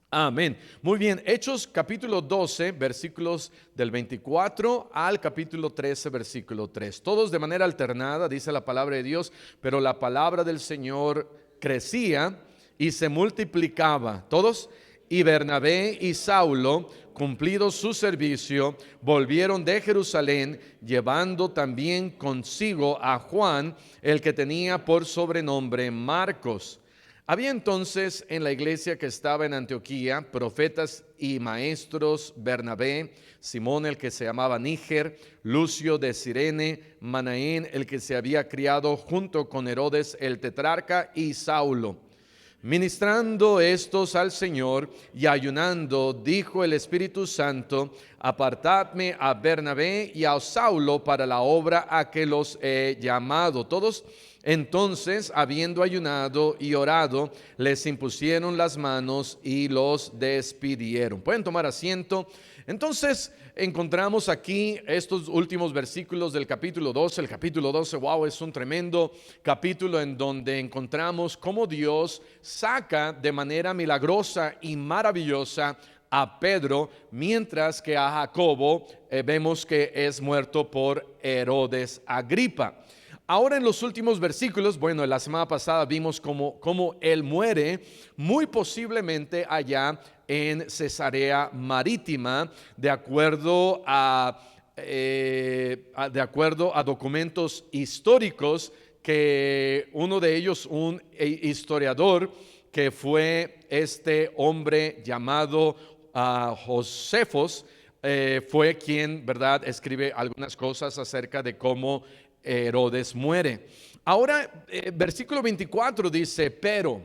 Amén. Muy bien, Hechos capítulo 12, versículos del 24 al capítulo 13, versículo 3. Todos de manera alternada, dice la palabra de Dios, pero la palabra del Señor crecía y se multiplicaba. Todos. Y Bernabé y Saulo, cumplido su servicio, volvieron de Jerusalén, llevando también consigo a Juan, el que tenía por sobrenombre Marcos. Había entonces en la iglesia que estaba en Antioquía profetas y maestros: Bernabé, Simón el que se llamaba Níger, Lucio de Cirene, Manaén el que se había criado junto con Herodes el tetrarca, y Saulo. Ministrando estos al Señor y ayunando, dijo el Espíritu Santo: apartadme a Bernabé y a Saulo para la obra a que los he llamado. Todos. Entonces, habiendo ayunado y orado, les impusieron las manos y los despidieron. Pueden tomar asiento. Entonces, encontramos aquí estos últimos versículos del capítulo 12. El capítulo 12, wow, es un tremendo capítulo en donde encontramos cómo Dios saca de manera milagrosa y maravillosa a Pedro, mientras que a Jacobo vemos que es muerto por Herodes Agripa. Ahora en los últimos versículos, bueno, la semana pasada vimos cómo él muere, muy posiblemente allá en Cesarea Marítima, de acuerdo a documentos históricos, que uno de ellos, un historiador, que fue este hombre llamado Josefos, fue quien, ¿verdad?, escribe algunas cosas acerca de cómo Herodes muere. Ahora, versículo 24 dice, pero,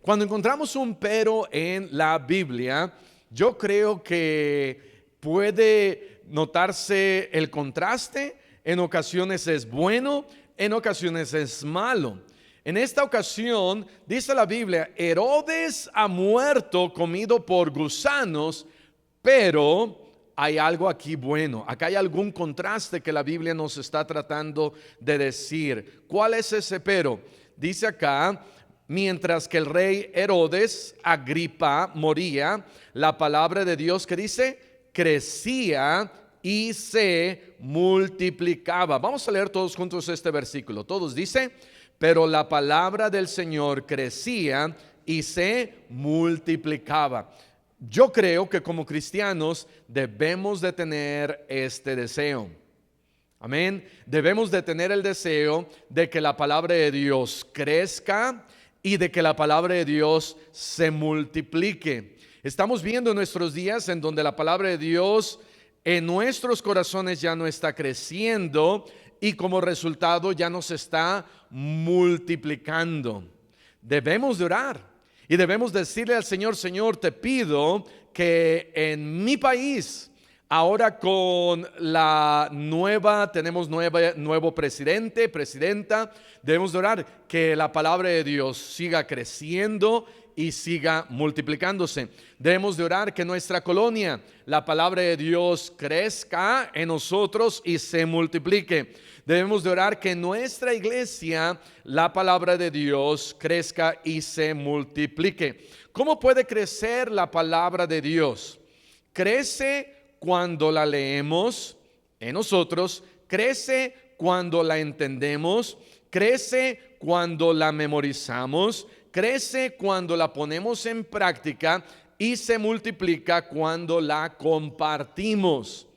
cuando encontramos un pero en la Biblia, yo creo que puede notarse el contraste. En ocasiones es bueno, en ocasiones es malo. En esta ocasión, dice la Biblia, Herodes ha muerto comido por gusanos, pero hay algo aquí bueno. Acá hay algún contraste que la Biblia nos está tratando de decir. ¿Cuál es ese pero? Dice acá: mientras que el rey Herodes Agripa moría, la palabra de Dios, que dice, crecía y se multiplicaba. Vamos a leer todos juntos este versículo. Todos. Dice: pero la palabra del Señor crecía y se multiplicaba. Yo creo que como cristianos debemos de tener este deseo. Amén. Debemos de tener el deseo de que la palabra de Dios crezca y de que la palabra de Dios se multiplique. Estamos viendo en nuestros días en donde la palabra de Dios en nuestros corazones ya no está creciendo y como resultado ya no se está multiplicando. Debemos de orar. Y debemos decirle al Señor: Señor, te pido que en mi país, ahora con la tenemos nuevo presidenta, debemos de orar que la palabra de Dios siga creciendo y siga multiplicándose. Debemos de orar que nuestra colonia, la palabra de Dios crezca en nosotros y se multiplique. Debemos de orar que en nuestra iglesia la palabra de Dios crezca y se multiplique. ¿Cómo puede crecer la palabra de Dios? Crece cuando la leemos en nosotros, crece cuando la entendemos, crece cuando la memorizamos, crece cuando la ponemos en práctica y se multiplica cuando la compartimos.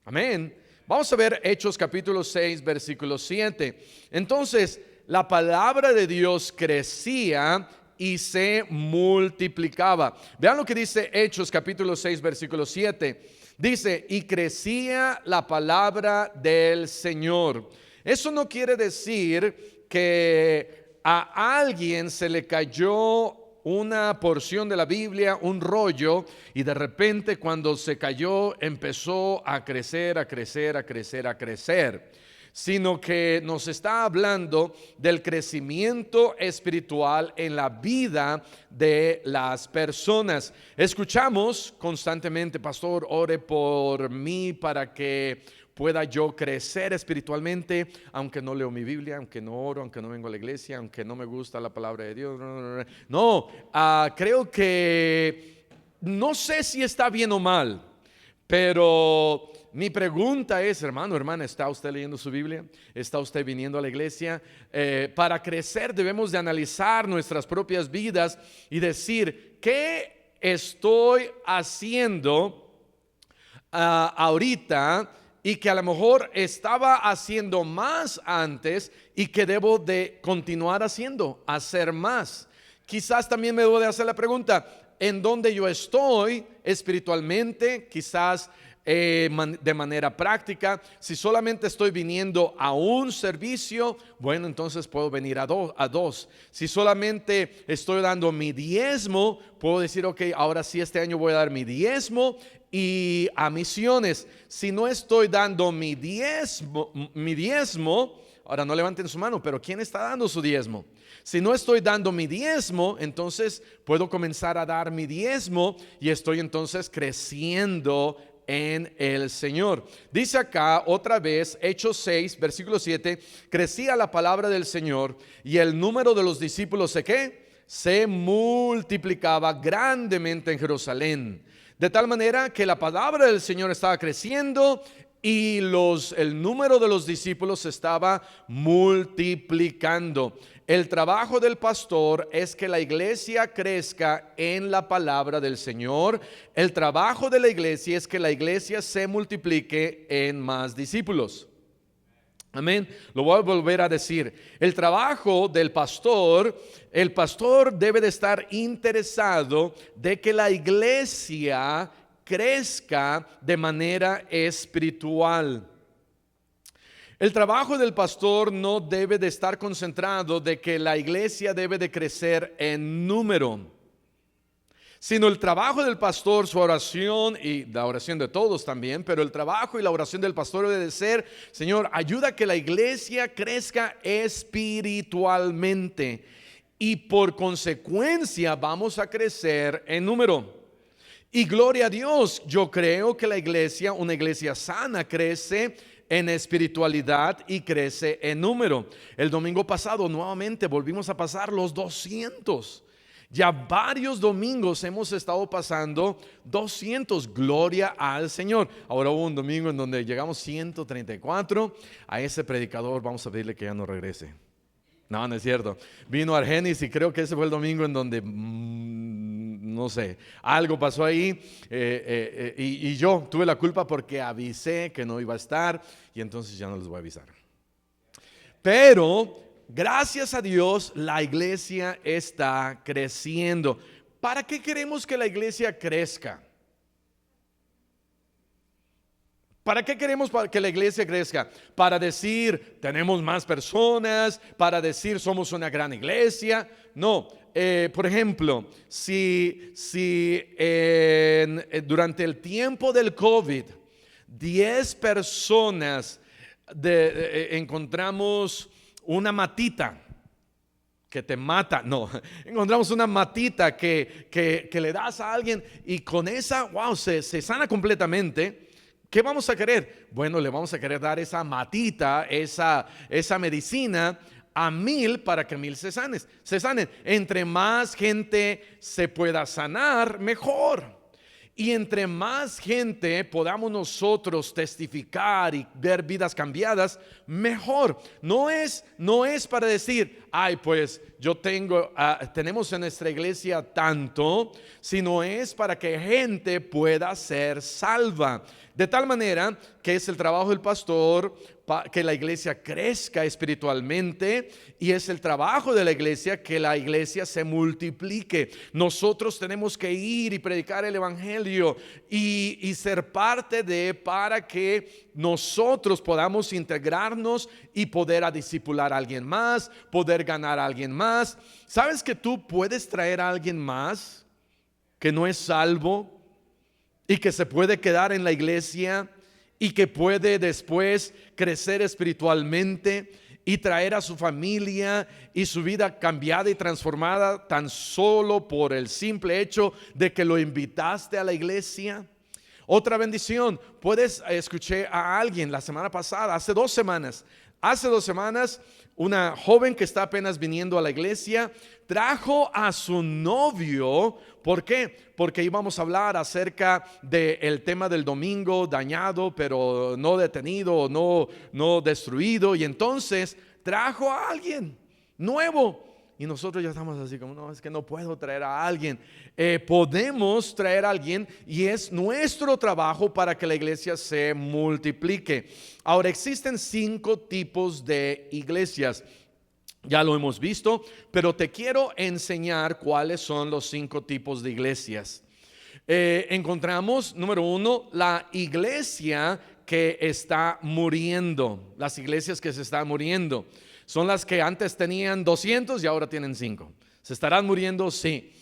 Amén. Vamos a ver Hechos capítulo 6, versículo 7. Entonces, la palabra de Dios crecía y se multiplicaba. Vean lo que dice Hechos capítulo 6, versículo 7. Dice: y crecía la palabra del Señor. Eso no quiere decir que a alguien se le cayó una porción de la Biblia, un rollo, y de repente cuando se cayó empezó a crecer, a crecer, a crecer, a crecer, sino que nos está hablando del crecimiento espiritual en la vida de las personas. Escuchamos constantemente: pastor, ore por mí para que pueda yo crecer espiritualmente, aunque no leo mi Biblia, aunque no oro, aunque no vengo a la iglesia, aunque no me gusta la palabra de Dios. No, creo que no sé si está bien o mal, pero mi pregunta es, hermano, hermana, ¿está usted leyendo su Biblia? ¿Está usted viniendo a la iglesia? Para crecer debemos de analizar nuestras propias vidas y decir, ¿qué estoy haciendo ahorita y que a lo mejor estaba haciendo más antes y que debo de continuar haciendo, hacer más? Quizás también me debo de hacer la pregunta, ¿en dónde yo estoy espiritualmente? Quizás de manera práctica. Si solamente estoy viniendo a un servicio, bueno, entonces puedo venir a dos. Si solamente estoy dando mi diezmo, puedo decir, ok, ahora sí este año voy a dar mi diezmo y a misiones. Si no estoy dando mi diezmo, ahora no levanten su mano, pero ¿quién está dando su diezmo? Si no estoy dando mi diezmo, entonces puedo comenzar a dar mi diezmo y estoy entonces creciendo en el Señor. Dice acá otra vez, Hechos 6, versículo 7, crecía la palabra del Señor y el número de los discípulos se multiplicaba grandemente en Jerusalén. De tal manera que la palabra del Señor estaba creciendo y el número de los discípulos se estaba multiplicando. El trabajo del pastor es que la iglesia crezca en la palabra del Señor. El trabajo de la iglesia es que la iglesia se multiplique en más discípulos. Amén. Lo voy a volver a decir. El trabajo del pastor, el pastor debe de estar interesado de que la iglesia crezca de manera espiritual. El trabajo del pastor no debe de estar concentrado de que la iglesia debe de crecer en número, sino el trabajo del pastor, su oración y la oración de todos también, pero el trabajo y la oración del pastor debe de ser, Señor, ayuda a que la iglesia crezca espiritualmente y por consecuencia vamos a crecer en número. Y gloria a Dios, yo creo que la iglesia, una iglesia sana, crece en espiritualidad y crece en número. El domingo pasado nuevamente volvimos a pasar los 200. Ya varios domingos hemos estado pasando 200, gloria al Señor. Ahora hubo un domingo en donde llegamos 134. A ese predicador vamos a pedirle que ya no regrese. No, no es cierto. Vino Argenis y creo que ese fue el domingo en donde, no sé, algo pasó ahí y yo tuve la culpa porque avisé que no iba a estar y entonces ya no les voy a avisar. Pero gracias a Dios la iglesia está creciendo. ¿Para qué queremos que la iglesia crezca? ¿Para qué queremos que la iglesia crezca? Para decir, tenemos más personas, para decir, somos una gran iglesia. No, por ejemplo, si durante el tiempo del COVID, 10 personas encontramos una matita que te mata, no, encontramos una matita que le das a alguien y con esa, wow, se sana completamente. ¿Qué vamos a querer? Bueno, le vamos a querer dar esa matita, esa medicina a 1000 para que 1000 se sanen. Entre más gente se pueda sanar, mejor. Y entre más gente podamos nosotros testificar y ver vidas cambiadas, mejor. No es para decir, ay, pues yo tenemos en nuestra iglesia tanto, sino es para que gente pueda ser salva. De tal manera que es el trabajo del pastor que la iglesia crezca espiritualmente y es el trabajo de la iglesia que la iglesia se multiplique. Nosotros tenemos que ir y predicar el evangelio y ser parte para que nosotros podamos integrarnos y poder discipular a alguien más, poder ganar a alguien más. ¿Sabes que tú puedes traer a alguien más que no es salvo y que se puede quedar en la iglesia y que puede después crecer espiritualmente y traer a su familia y su vida cambiada y transformada tan solo por el simple hecho de que lo invitaste a la iglesia? Otra bendición, escuché a alguien la semana pasada, hace 2 semanas, una joven que está apenas viniendo a la iglesia trajo a su novio. ¿Por qué? Porque íbamos a hablar acerca del tema del domingo dañado, pero no detenido, no destruido. Y entonces trajo a alguien nuevo. Y nosotros ya estamos así como, no, es que no puedo traer a alguien. Podemos traer a alguien y es nuestro trabajo para que la iglesia se multiplique. Ahora, existen 5 tipos de iglesias. Ya lo hemos visto, pero te quiero enseñar cuáles son los 5 tipos de iglesias. Encontramos, número 1, la iglesia que está muriendo. Las iglesias que se están muriendo son las que antes tenían 200 y ahora tienen 5. ¿Se estarán muriendo? Sí.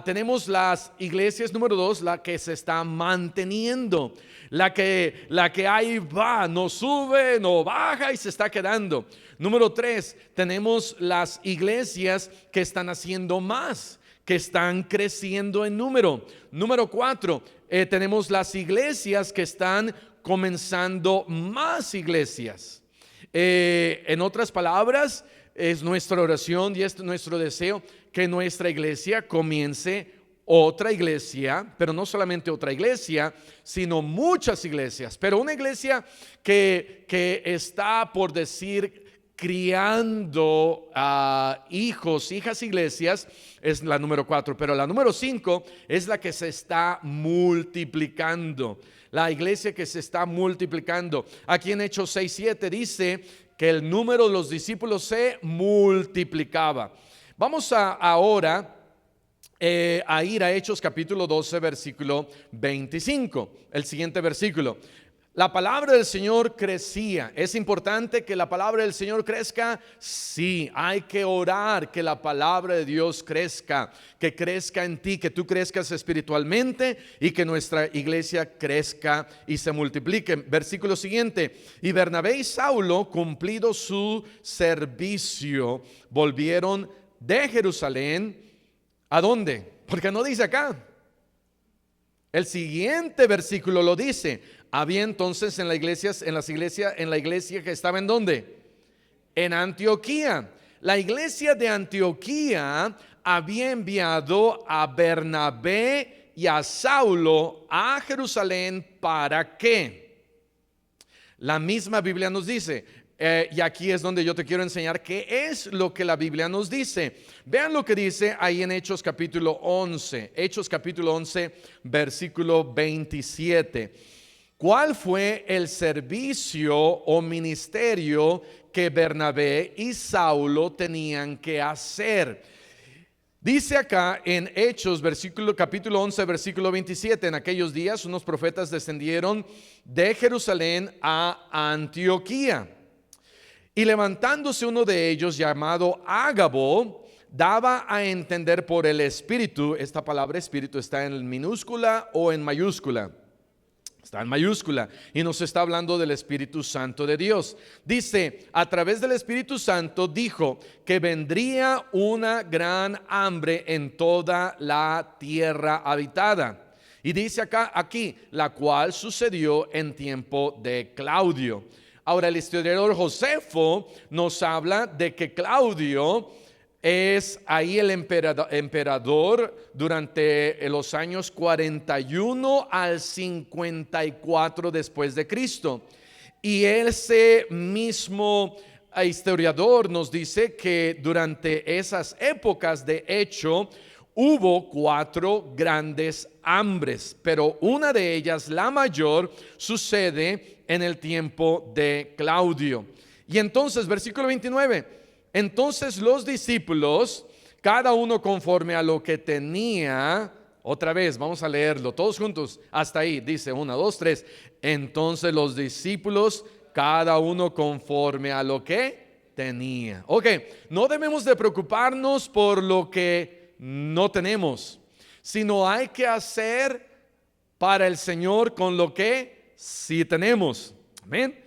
Tenemos las iglesias, número 2, la que se está manteniendo, la que ahí va, no sube, no baja y se está quedando. Número 3, tenemos las iglesias que están haciendo más, que están creciendo en número. Número 4, tenemos las iglesias que están comenzando más iglesias. En otras palabras, es nuestra oración y es nuestro deseo que nuestra iglesia comience otra iglesia, pero no solamente otra iglesia, sino muchas iglesias. Pero una iglesia que está, por decir, criando hijos, hijas, iglesias, es la número 4. Pero la número 5 es la que se está multiplicando. La iglesia que se está multiplicando. Aquí en Hechos 6:7 dice que el número de los discípulos se multiplicaba. Vamos ahora a ir a Hechos capítulo 12, versículo 25. El siguiente versículo. La palabra del Señor crecía. ¿Es importante que la palabra del Señor crezca? Sí, hay que orar que la palabra de Dios crezca, que crezca en ti, que tú crezcas espiritualmente y que nuestra iglesia crezca y se multiplique. Versículo siguiente. Y Bernabé y Saulo, cumplido su servicio, volvieron de Jerusalén. ¿A dónde? Porque no dice acá. El siguiente versículo lo dice. Había entonces en la iglesia que estaba ¿en dónde? En Antioquía. La iglesia de Antioquía había enviado a Bernabé y a Saulo a Jerusalén. ¿Para qué? La misma Biblia nos dice, y aquí es donde yo te quiero enseñar qué es lo que la Biblia nos dice. Vean lo que dice ahí en Hechos capítulo 11. Hechos capítulo 11, versículo 27. ¿Cuál fue el servicio o ministerio que Bernabé y Saulo tenían que hacer? Dice acá en Hechos capítulo 11, versículo 27. En aquellos días unos profetas descendieron de Jerusalén a Antioquía. Y levantándose uno de ellos, llamado Ágabo, daba a entender por el Espíritu. Esta palabra Espíritu está en minúscula o en mayúscula. Está en mayúscula y nos está hablando del Espíritu Santo de Dios. Dice, a través del Espíritu Santo dijo que vendría una gran hambre en toda la tierra habitada. Y dice aquí, la cual sucedió en tiempo de Claudio. Ahora el historiador Josefo nos habla de que Claudio es ahí el emperador durante los años 41 al 54 después de Cristo. Y ese mismo historiador nos dice que durante esas épocas, de hecho, hubo 4 grandes hambres, pero una de ellas, la mayor, sucede en el tiempo de Claudio. Y entonces, versículo 29. Entonces los discípulos, cada uno conforme a lo que tenía, otra vez, vamos a leerlo todos juntos, hasta ahí, dice 1, 2, 3. Entonces los discípulos, cada uno conforme a lo que tenía. Ok, no debemos de preocuparnos por lo que no tenemos, sino hay que hacer para el Señor con lo que sí tenemos. Amén.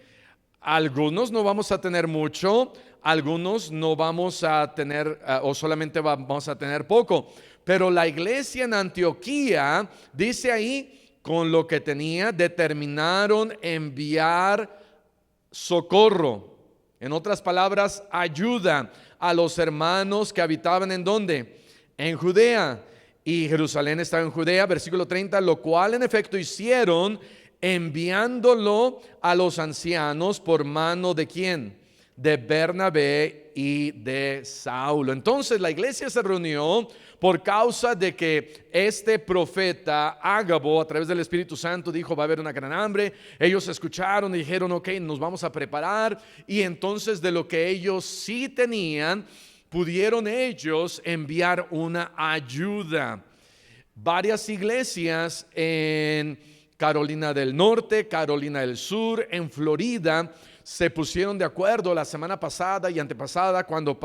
Algunos no vamos a tener mucho, algunos no vamos a tener o solamente vamos a tener poco. Pero la iglesia en Antioquía dice ahí, con lo que tenía, determinaron enviar socorro. En otras palabras, ayuda a los hermanos que habitaban ¿en dónde? En Judea. Y Jerusalén estaba en Judea, versículo 30, lo cual en efecto hicieron, enviándolo a los ancianos por mano de ¿quién? De Bernabé y de Saulo. Entonces la iglesia se reunió por causa de que este profeta Ágabo, a través del Espíritu Santo, dijo: va a haber una gran hambre. Ellos escucharon y dijeron: ok, nos vamos a preparar. Y entonces de lo que ellos sí tenían, pudieron ellos enviar una ayuda. Varias iglesias en Carolina del Norte, Carolina del Sur, en Florida, se pusieron de acuerdo la semana pasada y antepasada cuando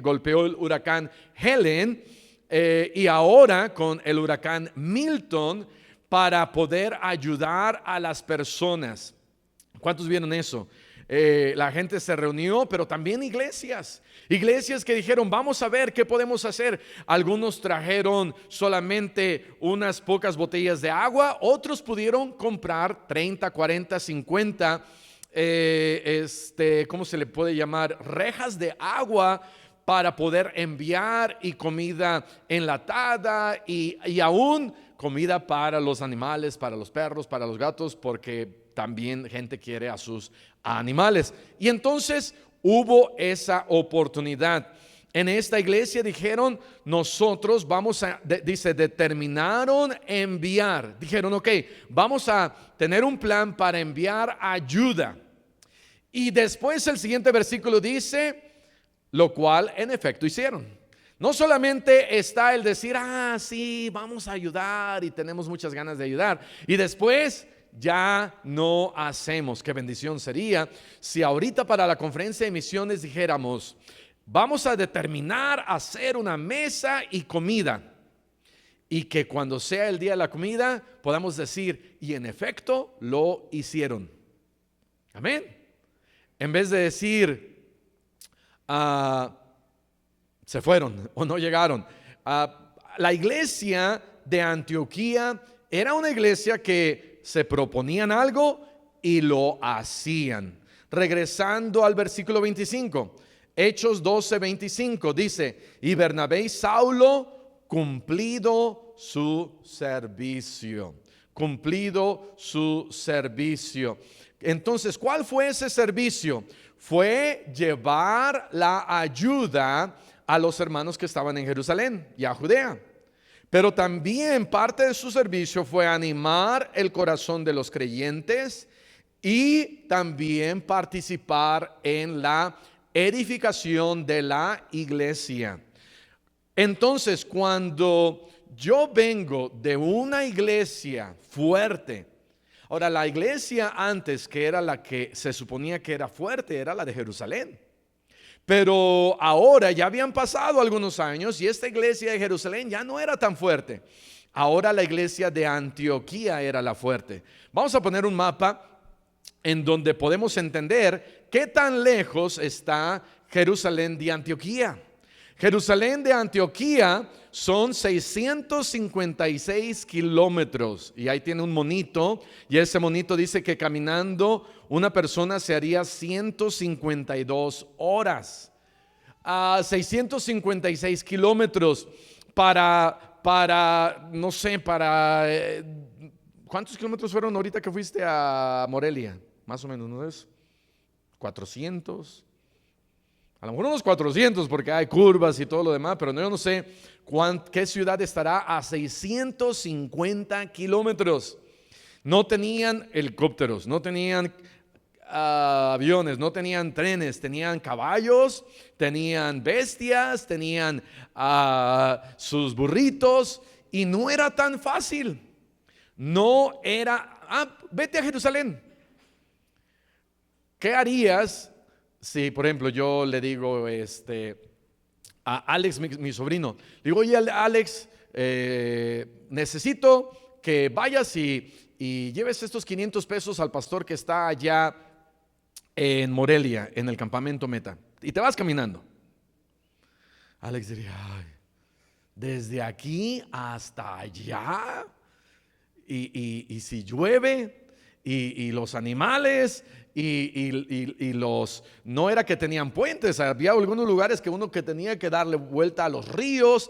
golpeó el huracán Helen, y ahora con el huracán Milton, para poder ayudar a las personas. ¿Cuántos vieron eso? La gente se reunió, pero también iglesias que dijeron: vamos a ver qué podemos hacer. Algunos trajeron solamente unas pocas botellas de agua, otros pudieron comprar 30, 40, 50 ¿cómo se le puede llamar? Rejas de agua para poder enviar, y comida enlatada, y aún comida para los animales, para los perros, para los gatos, porque también gente quiere a sus animales. Y entonces hubo esa oportunidad. En esta iglesia dijeron: nosotros vamos a, determinaron enviar. Dijeron: ok, vamos a tener un plan para enviar ayuda. Y después el siguiente versículo dice: lo cual en efecto hicieron. No solamente está el decir: sí, vamos a ayudar y tenemos muchas ganas de ayudar, y después ya no hacemos. Qué bendición sería si ahorita para la conferencia de misiones dijéramos: vamos a determinar hacer una mesa y comida, y que cuando sea el día de la comida podamos decir: y en efecto lo hicieron. Amén. En vez de decir se fueron o no llegaron. La iglesia de Antioquía era una iglesia que se proponían algo y lo hacían. Regresando al versículo 25, Hechos 12:25 dice: y Bernabé y Saulo, cumplido su servicio. Cumplido su servicio. Entonces, ¿cuál fue ese servicio? Fue llevar la ayuda a los hermanos que estaban en Jerusalén y a Judea. Pero también parte de su servicio fue animar el corazón de los creyentes y también participar en la edificación de la iglesia. Entonces, cuando yo vengo de una iglesia fuerte, ahora la iglesia antes, que era la que se suponía que era fuerte, era la de Jerusalén. Pero ahora ya habían pasado algunos años y esta iglesia de Jerusalén ya no era tan fuerte. Ahora la iglesia de Antioquía era la fuerte. Vamos a poner un mapa en donde podemos entender qué tan lejos está Jerusalén de Antioquía. Jerusalén de Antioquía son 656 kilómetros, y ahí tiene un monito, y ese monito dice que caminando una persona se haría 152 horas. 656 kilómetros para no sé, ¿cuántos kilómetros fueron ahorita que fuiste a Morelia? Más o menos, ¿no es? 400. A lo mejor unos 400 porque hay curvas y todo lo demás, pero yo no sé qué ciudad estará a 650 kilómetros. No tenían helicópteros, no tenían aviones, no tenían trenes, tenían caballos, tenían bestias, tenían sus burritos, y no era tan fácil. No era, vete a Jerusalén. ¿Qué harías si, por ejemplo, yo le digo a Alex, mi sobrino, le digo: oye, Alex, necesito que vayas y lleves estos 500 pesos al pastor que está allá en Morelia, en el campamento Meta, y te vas caminando? Alex diría: desde aquí hasta allá. y si llueve y los animales y los, no era que tenían puentes, había algunos lugares que uno que tenía que darle vuelta a los ríos,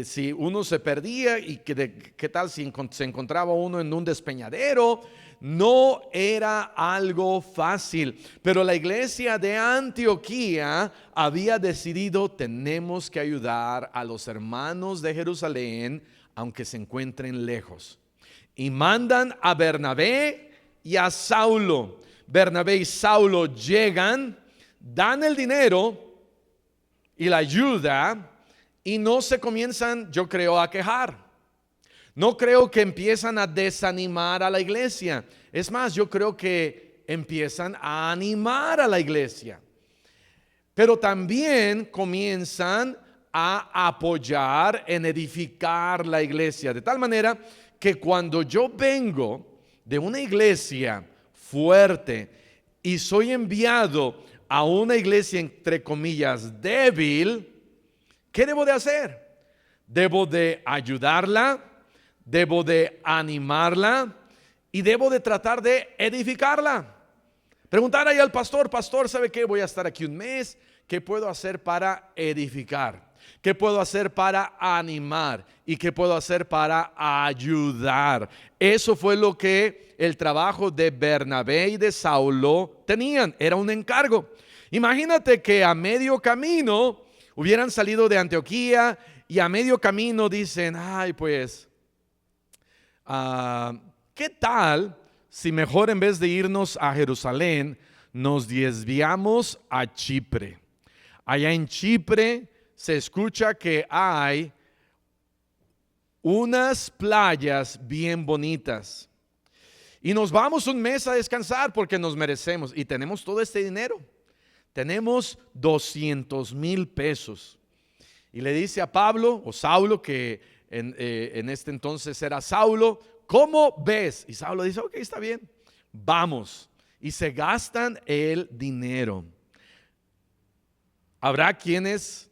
si uno se perdía y qué tal si se encontraba uno en un despeñadero. No era algo fácil, pero la iglesia de Antioquía había decidido: tenemos que ayudar a los hermanos de Jerusalén, aunque se encuentren lejos. Y mandan a Bernabé y a Saulo. Bernabé y Saulo llegan, dan el dinero y la ayuda, y no se comienzan, yo creo, a quejar. No creo que empiezan a desanimar a la iglesia. Es más, yo creo que empiezan a animar a la iglesia. Pero también comienzan a apoyar en edificar la iglesia. De tal manera que cuando yo vengo de una iglesia fuerte y soy enviado a una iglesia, entre comillas, débil, ¿qué debo de hacer? Debo de ayudarla, debo de animarla y debo de tratar de edificarla. Preguntar ahí al pastor: pastor, ¿sabe qué? Voy a estar aquí un mes. ¿Qué puedo hacer para edificar? ¿Qué puedo hacer para animar? ¿Y qué puedo hacer para ayudar? Eso fue lo que el trabajo de Bernabé y de Saulo tenían. Era un encargo. Imagínate que a medio camino hubieran salido de Antioquía y a medio camino dicen: ay, pues, ¿qué tal si mejor, en vez de irnos a Jerusalén, nos desviamos a Chipre? Allá en Chipre se escucha que hay unas playas bien bonitas y nos vamos un mes a descansar porque nos merecemos y tenemos todo este dinero. Tenemos 200,000 pesos. Y le dice a Pablo o Saulo, que en este entonces era Saulo: ¿cómo ves? Y Saulo dice: ok, está bien, vamos. Y se gastan el dinero. Habrá quienes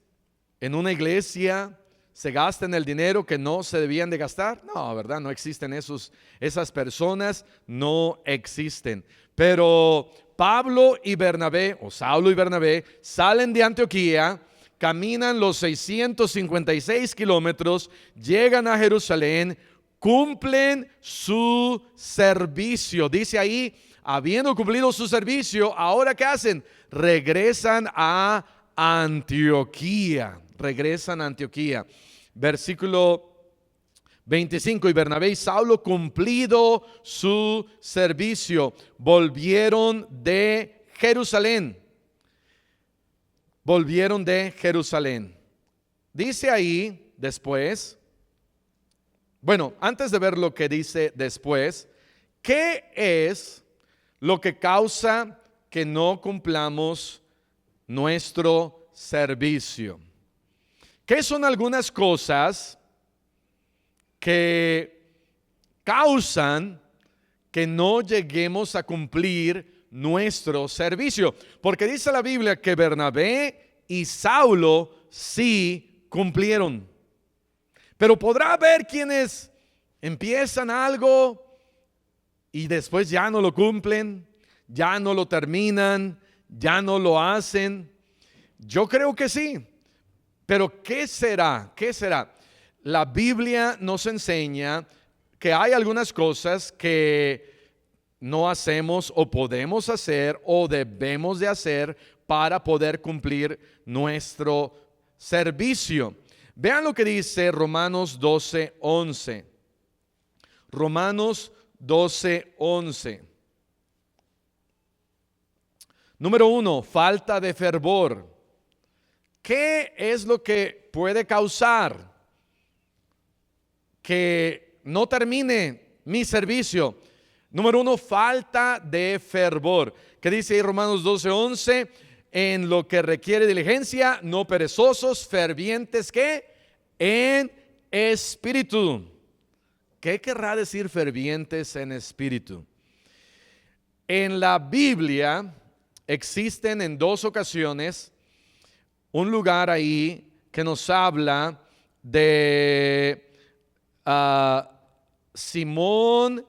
en una iglesia se gasten el dinero que no se debían de gastar. No, ¿verdad? No existen esas personas, no existen. Pero Pablo y Bernabé, o Saulo y Bernabé, salen de Antioquía, caminan los 656 kilómetros, llegan a Jerusalén, cumplen su servicio. Dice ahí: habiendo cumplido su servicio, ¿ahora qué hacen? Regresan a Antioquía. Regresan a Antioquía. Versículo 25: y Bernabé y Saulo, cumplido su servicio, volvieron de Jerusalén. Volvieron de Jerusalén. Dice ahí después, bueno, antes de ver lo que dice después, ¿qué es lo que causa que no cumplamos nuestro servicio? ¿Qué son algunas cosas que causan que no lleguemos a cumplir nuestro servicio? Porque dice la Biblia que Bernabé y Saulo sí cumplieron. Pero podrá haber quienes empiezan algo y después ya no lo cumplen, ya no lo terminan, ya no lo hacen. Yo creo que sí. Pero ¿qué será? ¿Qué será? La Biblia nos enseña que hay algunas cosas que no hacemos o podemos hacer o debemos de hacer para poder cumplir nuestro servicio. Vean lo que dice Romanos 12:11. Romanos 12:11. Número 1, falta de fervor. ¿Qué es lo que puede causar que no termine mi servicio? Número 1, falta de fervor. ¿Qué dice ahí Romanos 12:11? En lo que requiere diligencia, no perezosos, fervientes, ¿qué? En espíritu. ¿Qué querrá decir fervientes en espíritu? En la Biblia existen en 2 ocasiones un lugar ahí que nos habla de ah, Simón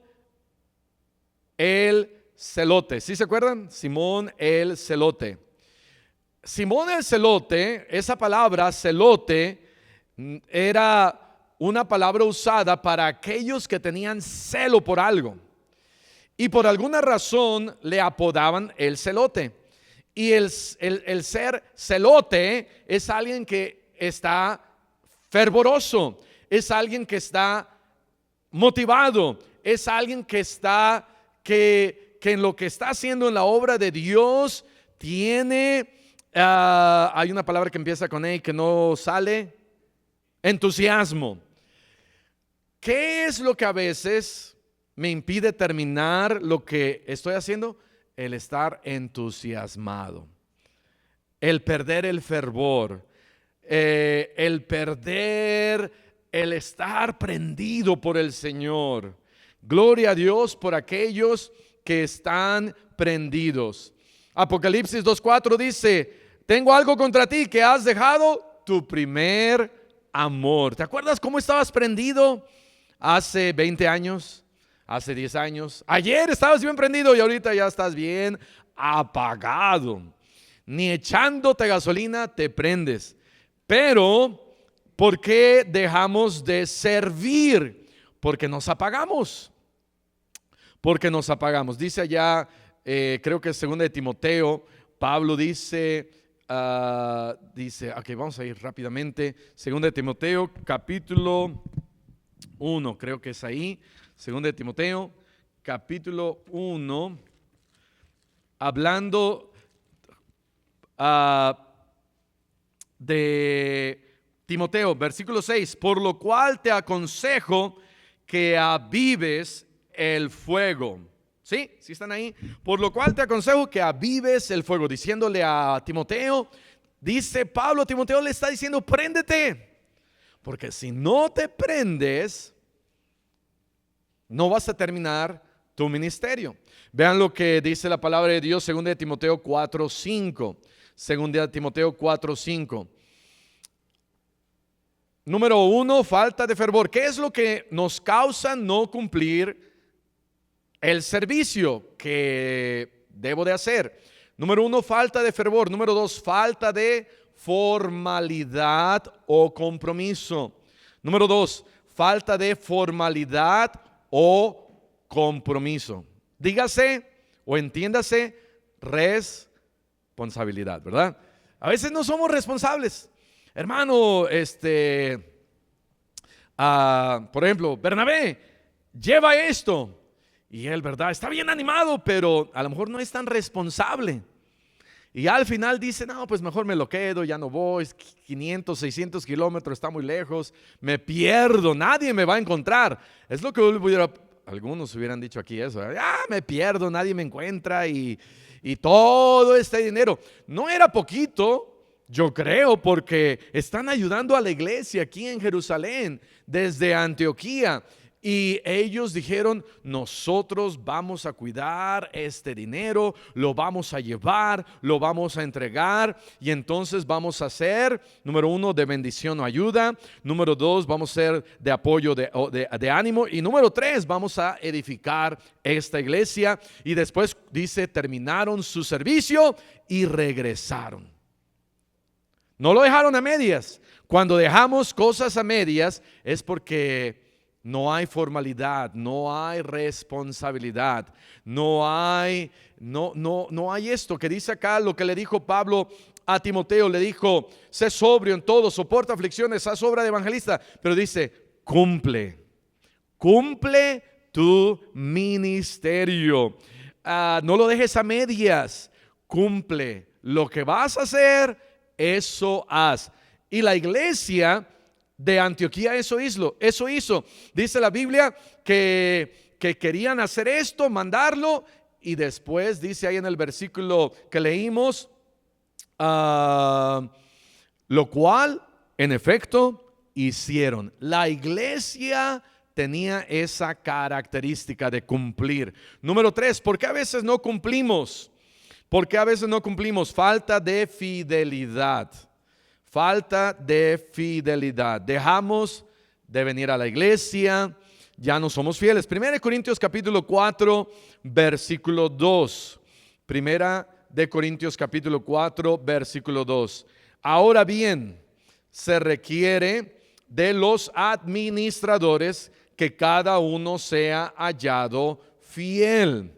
el Celote. ¿Sí se acuerdan? Simón el Celote. Simón el Celote, esa palabra celote era una palabra usada para aquellos que tenían celo por algo. Y por alguna razón le apodaban el celote. Y el ser celote es alguien que está fervoroso, es alguien que está motivado, es alguien que está, que en lo que está haciendo en la obra de Dios tiene, hay una palabra que empieza con E y que no sale, entusiasmo. ¿Qué es lo que a veces me impide terminar lo que estoy haciendo? El estar entusiasmado, el perder el fervor, el perder el estar prendido por el Señor. Gloria a Dios por aquellos que están prendidos. Apocalipsis 2:4 dice: tengo algo contra ti, que has dejado tu primer amor. ¿Te acuerdas cómo estabas prendido hace 20 años? Hace 10 años. Ayer estabas bien prendido y ahorita ya estás bien apagado. Ni echándote gasolina te prendes. Pero, ¿por qué dejamos de servir? Porque nos apagamos. Porque nos apagamos. Dice allá, creo que es 2 de Timoteo, Pablo dice, ok, vamos a ir rápidamente. 2 de Timoteo, capítulo 1, creo que es ahí. 2 de Timoteo, capítulo 1, hablando de Timoteo, versículo 6, por lo cual te aconsejo que avives el fuego. ¿Sí? ¿Sí están ahí? Por lo cual te aconsejo que avives el fuego, diciéndole a Timoteo, dice Pablo a Timoteo, le está diciendo, préndete, porque si no te prendes, no vas a terminar tu ministerio. Vean lo que dice la palabra de Dios, 2 de Timoteo 4:5. 2 de Timoteo 4:5. Número 1, falta de fervor. ¿Qué es lo que nos causa no cumplir el servicio que debo de hacer? Número 1, falta de fervor. Número 2, falta de formalidad o compromiso. Número 2, falta de formalidad o compromiso. Dígase o entiéndase responsabilidad, ¿verdad? A veces no somos responsables. Hermano, por ejemplo, Bernabé, lleva esto. Y él, ¿verdad? Está bien animado, pero a lo mejor no es tan responsable. Y al final dice, no, pues mejor me lo quedo, ya no voy, 500, 600 kilómetros, está muy lejos, me pierdo, nadie me va a encontrar. Es lo que algunos hubieran dicho aquí eso, me pierdo, nadie me encuentra y todo este dinero. No era poquito, yo creo, porque están ayudando a la iglesia aquí en Jerusalén, desde Antioquía. Y ellos dijeron, nosotros vamos a cuidar este dinero, lo vamos a llevar, lo vamos a entregar. Y entonces vamos a ser, número 1, de bendición o ayuda. Número 2, vamos a ser de apoyo, de ánimo. Y número 3, vamos a edificar esta iglesia. Y después dice, terminaron su servicio y regresaron. No lo dejaron a medias. Cuando dejamos cosas a medias es porque no hay formalidad, no hay responsabilidad, no hay esto que dice acá, lo que le dijo Pablo a Timoteo. Le dijo, sé sobrio en todo, soporta aflicciones, haz obra de evangelista. Pero dice, cumple tu ministerio. No lo dejes a medias, cumple lo que vas a hacer, eso haz. Y la iglesia de Antioquía eso hizo. Dice la Biblia que querían hacer esto, mandarlo, y después dice ahí en el versículo que leímos, lo cual en efecto hicieron. La iglesia tenía esa característica de cumplir. Número 3, ¿por qué a veces no cumplimos? Falta de fidelidad. Falta de fidelidad. Dejamos de venir a la iglesia, ya no somos fieles. 1 Corintios capítulo 4, versículo 2. 1 Corintios capítulo 4, versículo 2. Ahora bien, se requiere de los administradores que cada uno sea hallado fiel.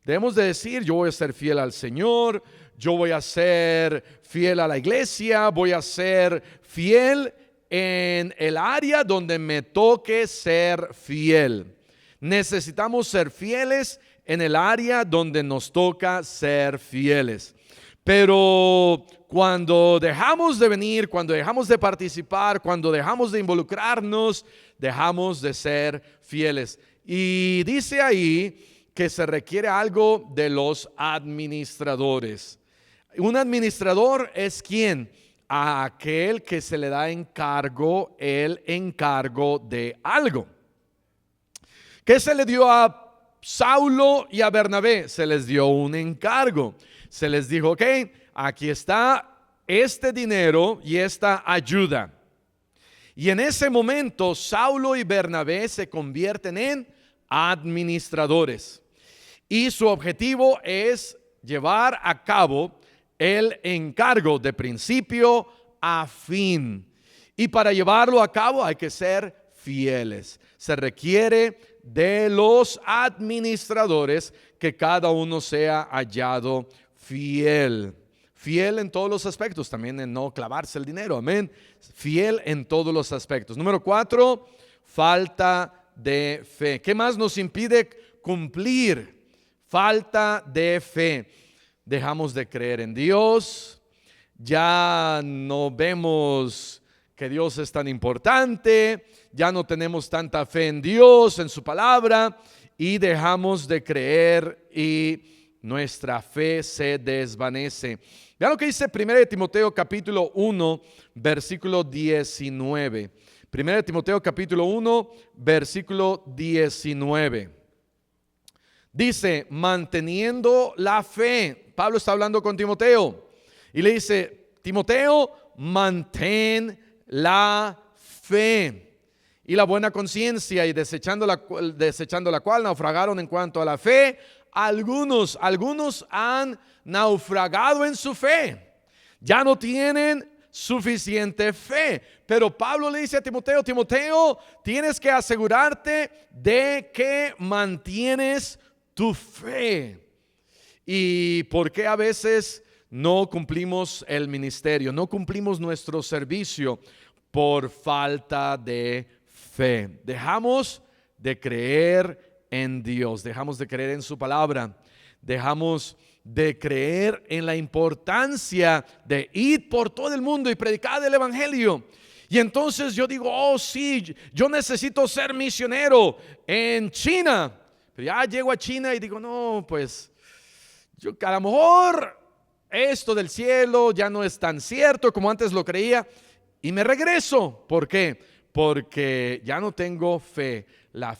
Debemos de decir, yo voy a ser fiel al Señor, yo voy a ser fiel a la iglesia, voy a ser fiel en el área donde me toque ser fiel. Necesitamos ser fieles en el área donde nos toca ser fieles. Pero cuando dejamos de venir, cuando dejamos de participar, cuando dejamos de involucrarnos, dejamos de ser fieles. Y dice ahí que se requiere algo de los administradores. Un administrador es ¿quién? A aquel que se le da encargo, el encargo de algo. ¿Qué se le dio a Saulo y a Bernabé? Se les dio un encargo. Se les dijo, ok, aquí está este dinero y esta ayuda. Y en ese momento Saulo y Bernabé se convierten en administradores. Y su objetivo es llevar a cabo el encargo de principio a fin. Y para llevarlo a cabo hay que ser fieles. Se requiere de los administradores que cada uno sea hallado fiel. Fiel en todos los aspectos, también en no clavarse el dinero, amén. Fiel en todos los aspectos. Número 4, falta de fe. ¿Qué más nos impide cumplir? Falta de fe. Dejamos de creer en Dios, ya no vemos que Dios es tan importante, ya no tenemos tanta fe en Dios, en su palabra, y dejamos de creer y nuestra fe se desvanece. Vean lo que dice 1 Timoteo capítulo 1, versículo 19. 1 Timoteo capítulo 1, versículo 19. Dice, manteniendo la fe. Pablo está hablando con Timoteo y le dice, Timoteo, mantén la fe y la buena conciencia, y desechando la cual naufragaron en cuanto a la fe. Algunos han naufragado en su fe, ya no tienen suficiente fe. Pero Pablo le dice a Timoteo, Timoteo, tienes que asegurarte de que mantienes tu fe. ¿Y por qué a veces no cumplimos el ministerio, no cumplimos nuestro servicio? Por falta de fe. Dejamos de creer en Dios, dejamos de creer en su palabra, dejamos de creer en la importancia de ir por todo el mundo y predicar el evangelio. Y entonces yo digo, oh sí, yo necesito ser misionero en China. Pero ya llego a China y digo, no, pues yo a lo mejor esto del cielo ya no es tan cierto como antes lo creía, y me regreso. ¿Por qué? Porque ya no tengo fe. La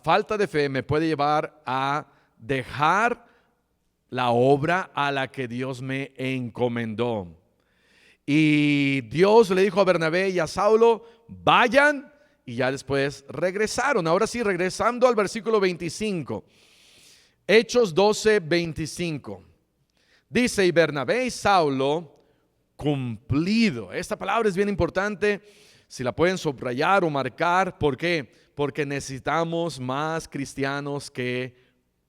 falta de fe me puede llevar a dejar la obra a la que Dios me encomendó. Y Dios le dijo a Bernabé y a Saulo, vayan, y ya después regresaron. Ahora sí, regresando al versículo 25. Hechos 12, 25. Dice, y Bernabé y Saulo cumplido. Esta palabra es bien importante. Si la pueden subrayar o marcar. ¿Por qué? Porque necesitamos más cristianos que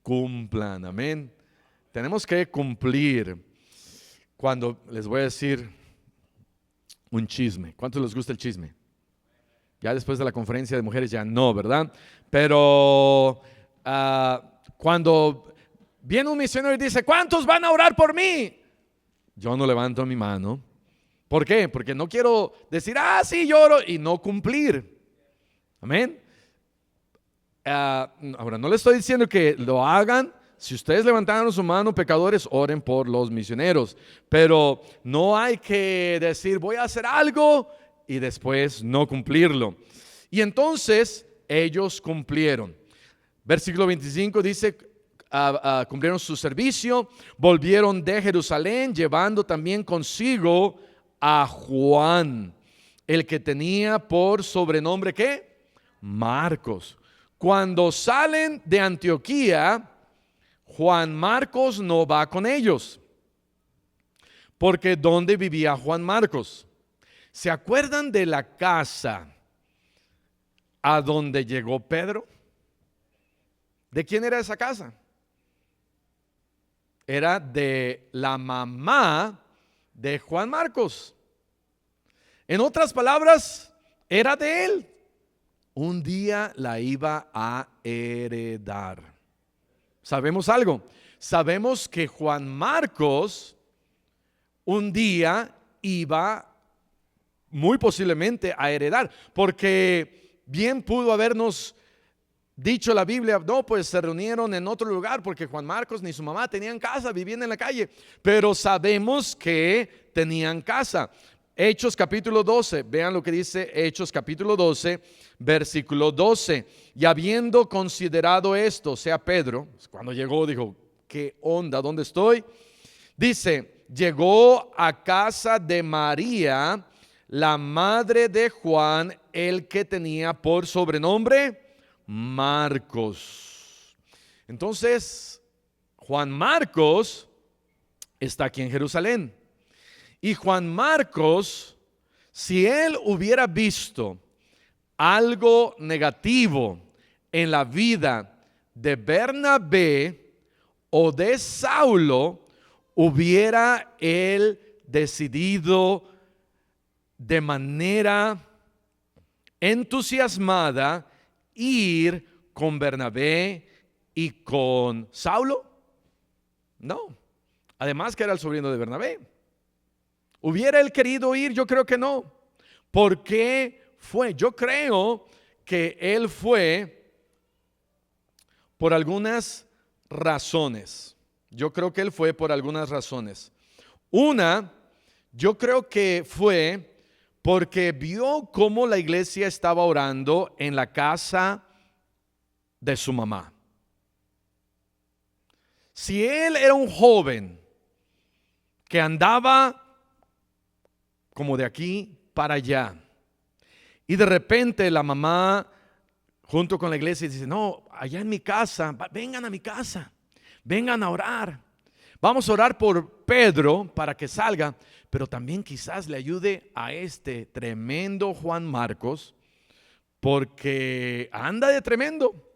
cumplan. Amén. Tenemos que cumplir. Cuando les voy a decir un chisme. ¿Cuántos les gusta el chisme? Ya después de la conferencia de mujeres ya no, ¿verdad? Pero cuando viene un misionero y dice, ¿cuántos van a orar por mí? Yo no levanto mi mano. ¿Por qué? Porque no quiero decir, sí, lloro, y no cumplir. Amén. Ahora, no les estoy diciendo que lo hagan. Si ustedes levantaron su mano, pecadores, oren por los misioneros. Pero no hay que decir, voy a hacer algo y después no cumplirlo. Y entonces ellos cumplieron. Versículo 25 dice, cumplieron su servicio, volvieron de Jerusalén, llevando también consigo a Juan. el que tenía por sobrenombre ¿qué? Marcos. Cuando salen de Antioquía, Juan Marcos no va con ellos. Porque ¿dónde vivía Juan Marcos? ¿Se acuerdan de la casa a donde llegó Pedro? ¿De quién era esa casa? Era de la mamá de Juan Marcos. En otras palabras, era de él. Un día la iba a heredar. ¿Sabemos algo? Sabemos que Juan Marcos un día iba muy posiblemente a heredar, porque bien pudo habernos dicho la Biblia, no, pues se reunieron en otro lugar porque Juan Marcos ni su mamá tenían casa, vivían en la calle, pero sabemos que tenían casa. Hechos capítulo 12, vean lo que dice Hechos capítulo 12, versículo 12. Y habiendo considerado esto, o sea, Pedro, cuando llegó dijo, ¿qué onda? ¿Dónde estoy? Dice, llegó a casa de María, la madre de Juan, el que tenía por sobrenombre Marcos. Entonces, Juan Marcos está aquí en Jerusalén. Y Juan Marcos, si él hubiera visto algo negativo en la vida de Bernabé o de Saulo, hubiera él decidido de manera entusiasmada ir con Bernabé y con Saulo? No. Además que era el sobrino de Bernabé. ¿Hubiera él querido ir? Yo creo que no. ¿Por qué fue? Yo creo que él fue por algunas razones. Yo creo que él fue por algunas razones. Una, yo creo que fue porque vio cómo la iglesia estaba orando en la casa de su mamá. Si él era un joven que andaba como de aquí para allá, y de repente la mamá junto con la iglesia dice, no, allá en mi casa, vengan a mi casa, vengan a orar. Vamos a orar por Pedro para que salga, pero también quizás le ayude a este tremendo Juan Marcos, porque anda de tremendo.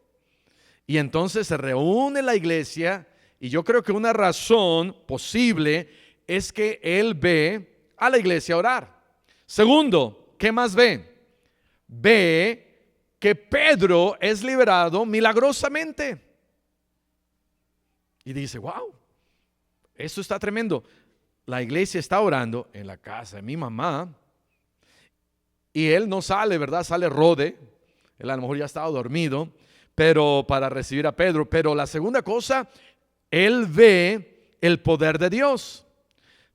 Y entonces se reúne la iglesia, y yo creo que una razón posible es que él ve a la iglesia orar. Segundo, ¿qué más ve? Ve que Pedro es liberado milagrosamente. Y dice, wow, eso está tremendo. La iglesia está orando en la casa de mi mamá. Y él no sale, ¿verdad? Sale Rode. Él a lo mejor ya estaba dormido, pero para recibir a Pedro. Pero la segunda cosa, él ve el poder de Dios.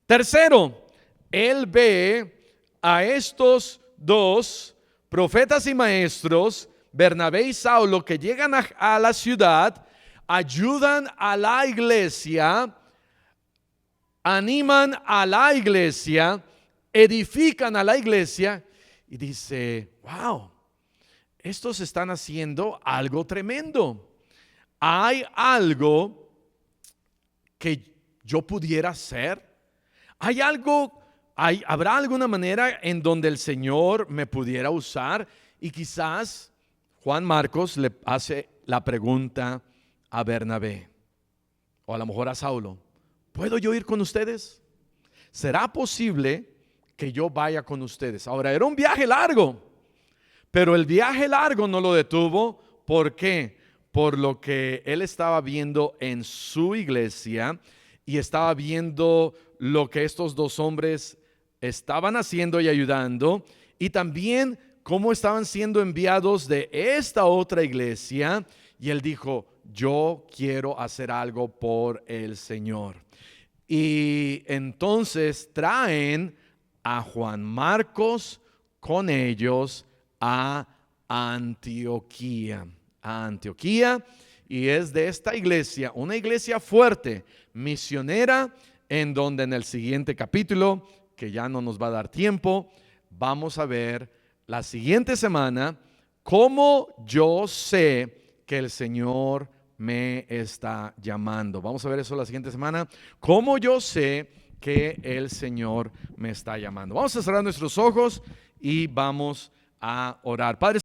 Tercero, él ve a estos dos profetas y maestros, Bernabé y Saulo, que llegan a la ciudad, ayudan a la iglesia, animan a la iglesia, edifican a la iglesia, y dice, wow, estos están haciendo algo tremendo. Hay algo que yo pudiera hacer. Hay algo, habrá alguna manera en donde el Señor me pudiera usar. Y quizás Juan Marcos le hace la pregunta a Bernabé, o a lo mejor a Saulo, ¿puedo yo ir con ustedes? ¿Será posible que yo vaya con ustedes? Ahora, era un viaje largo, pero el viaje largo no lo detuvo. ¿Por qué? Por lo que él estaba viendo en su iglesia, y estaba viendo lo que estos dos hombres estaban haciendo y ayudando, y también cómo estaban siendo enviados de esta otra iglesia. Y él dijo, yo quiero hacer algo por el Señor. Y entonces traen a Juan Marcos con ellos a Antioquía. Y es de esta iglesia, una iglesia fuerte, misionera, en donde en el siguiente capítulo, que ya no nos va a dar tiempo, vamos a ver la siguiente semana cómo yo sé que el Señor me está llamando. Vamos a ver eso la siguiente semana, cómo yo sé que el Señor me está llamando. Vamos a cerrar nuestros ojos y vamos a orar. Padre